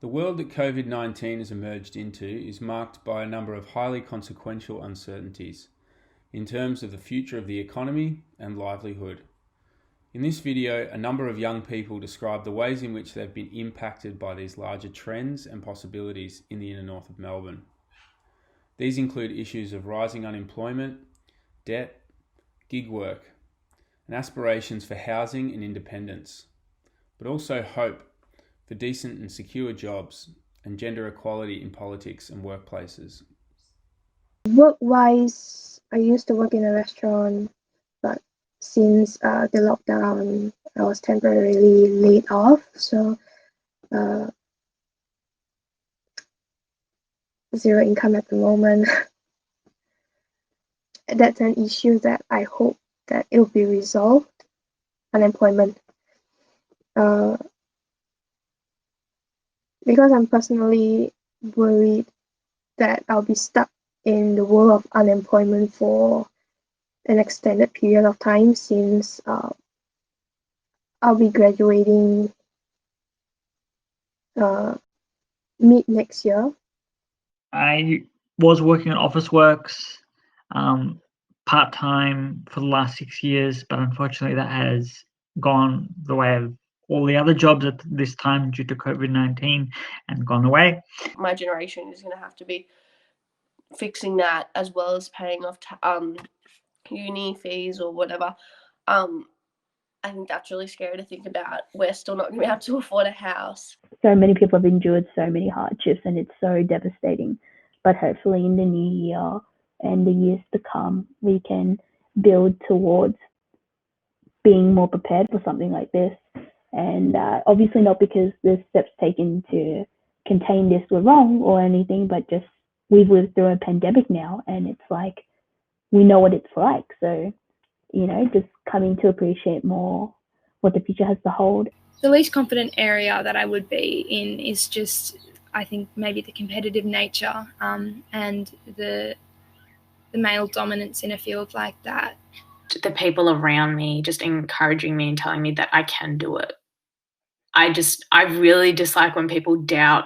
The world that COVID-19 has emerged into is marked by a number of highly consequential uncertainties in terms of the future of the economy and livelihood. In this video, a number of young people describe the ways in which they've been impacted by these larger trends and possibilities in the inner north of Melbourne. These include issues of rising unemployment, debt, gig work, and aspirations for housing and independence, but also hope for decent and secure jobs and gender equality in politics and workplaces. Work-wise, I used to work in a restaurant, but since the lockdown, I was temporarily laid off. So zero income at the moment. That's an issue that I hope that it will be resolved. Unemployment. Because I'm personally worried that I'll be stuck in the world of unemployment for an extended period of time, since I'll be graduating mid next year. I was working on Officeworks part-time for the last 6 years, but unfortunately that has gone the way of all the other jobs at this time due to COVID-19 and gone away. My generation is going to have to be fixing that, as well as paying off uni fees or whatever. I think that's really scary to think about. We're still not going to be able to afford a house. So many people have endured so many hardships, and it's so devastating. But hopefully in the new year and the years to come, we can build towards being more prepared for something like this. And obviously not because the steps taken to contain this were wrong or anything, but just we've lived through a pandemic now, and it's like we know what it's like. So, you know, just coming to appreciate more what the future has to hold. The least confident area that I would be in is just, I think, maybe the competitive nature and the male dominance in a field like that. The people around me just encouraging me and telling me that I can do it. I really dislike when people doubt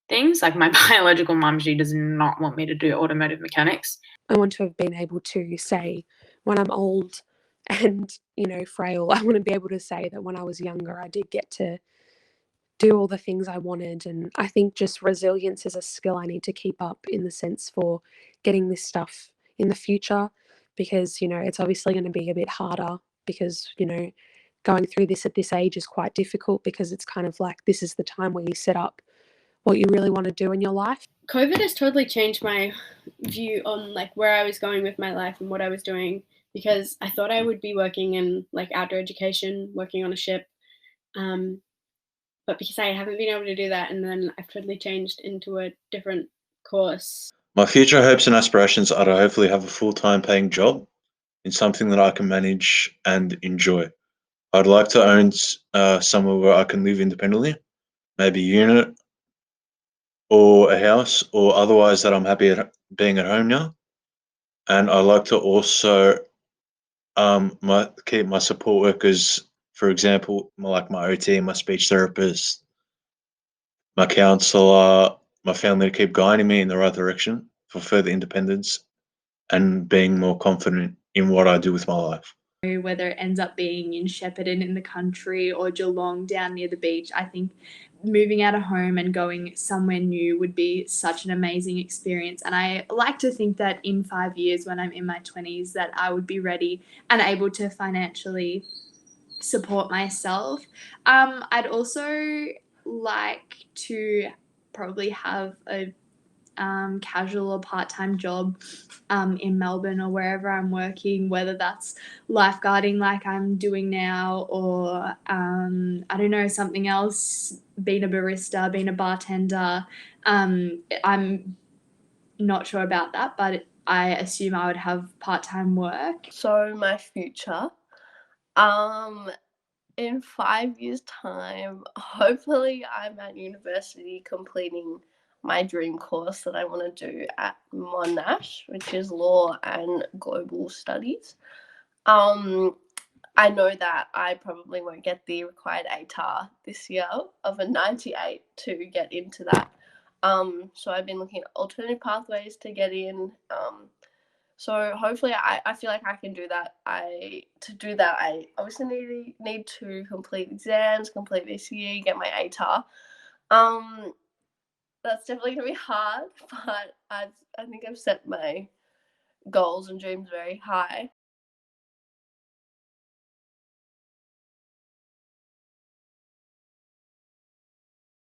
things. Like my biological mum, she does not want me to do automotive mechanics. I want to have been able to say when I'm old and, you know, frail, I want to be able to say that when I was younger, I did get to do all the things I wanted. And I think just resilience is a skill I need to keep up, in the sense for getting this stuff in the future, because, you know, it's obviously going to be a bit harder because, you know, going through this at this age is quite difficult, because it's kind of like this is the time where you set up what you really want to do in your life. COVID has totally changed my view on like where I was going with my life and what I was doing, because I thought I would be working in like outdoor education, working on a ship, but because I haven't been able to do that, and then I've totally changed into a different course. My future hopes and aspirations are to hopefully have a full-time paying job in something that I can manage and enjoy. I'd like to own somewhere where I can live independently, maybe a unit or a house, or otherwise that I'm happy at being at home now. And I like to also keep my support workers, for example, like my OT, my speech therapist, my counsellor, my family, to keep guiding me in the right direction for further independence and being more confident in what I do with my life. Whether it ends up being in Shepparton in the country or Geelong down near the beach, I think moving out of home and going somewhere new would be such an amazing experience. And I like to think that in 5 years, when I'm in my 20s, that I would be ready and able to financially support myself. I'd also like to probably have a casual or part-time job in Melbourne or wherever I'm working, whether that's lifeguarding like I'm doing now, or I don't know, something else, being a barista, being a bartender. I'm not sure about that, but I assume I would have part-time work. So my future, in 5 years' time, hopefully I'm at university completing my dream course that I want to do at Monash, which is Law and Global Studies. I know that I probably won't get the required ATAR this year of a 98 to get into that. So I've been looking at alternative pathways to get in. So hopefully I feel like I can do that. To do that, I obviously need to complete exams, complete this year, get my ATAR. That's definitely going to be hard, but I think I've set my goals and dreams very high.